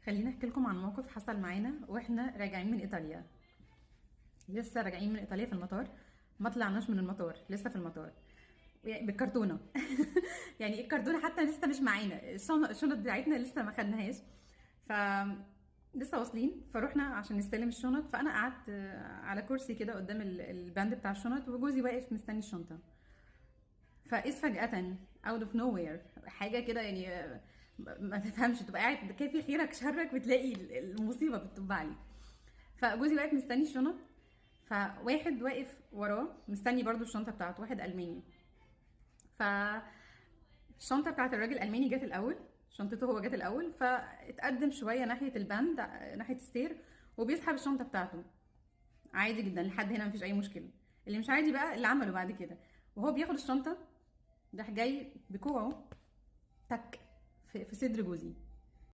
خليني احكي لكم عن موقف حصل معانا واحنا راجعين من ايطاليا. لسه راجعين من ايطاليا في المطار. ما طلعناش من المطار، لسه في المطار يعني بالكرتونه. يعني الكرتونه حتى لسه مش معانا، الشنط بتاعتنا لسه ما خدناهاش. ف لسه واصلين، فروحنا عشان نستلم الشنط. فانا قعدت على كرسي كده قدام الباند بتاع الشنط، وجوزي واقف مستني الشنطه. فإذ فجأة out of nowhere حاجة كده يعني، ما تفهمش، تبقى قاعد كافي خيرك شرك بتلاقي المصيبة بتطب عليك. فجوزي واقف مستني الشنط، فواحد واقف وراه مستني برضو الشنطة بتاعته، واحد ألماني. فالشنطة بتاعت الراجل الألماني جت الأول، شنطته هو جت الأول، فاتقدم شوية ناحية البند، ناحية السير، وبيسحب الشنطة بتاعته عادي جدا. لحد هنا مفيش أي مشكلة. اللي مش عادي بقى اللي عمله بعد كده، وهو بياخد الشنطة راح جاي بكوعه تك في صدر جوزي.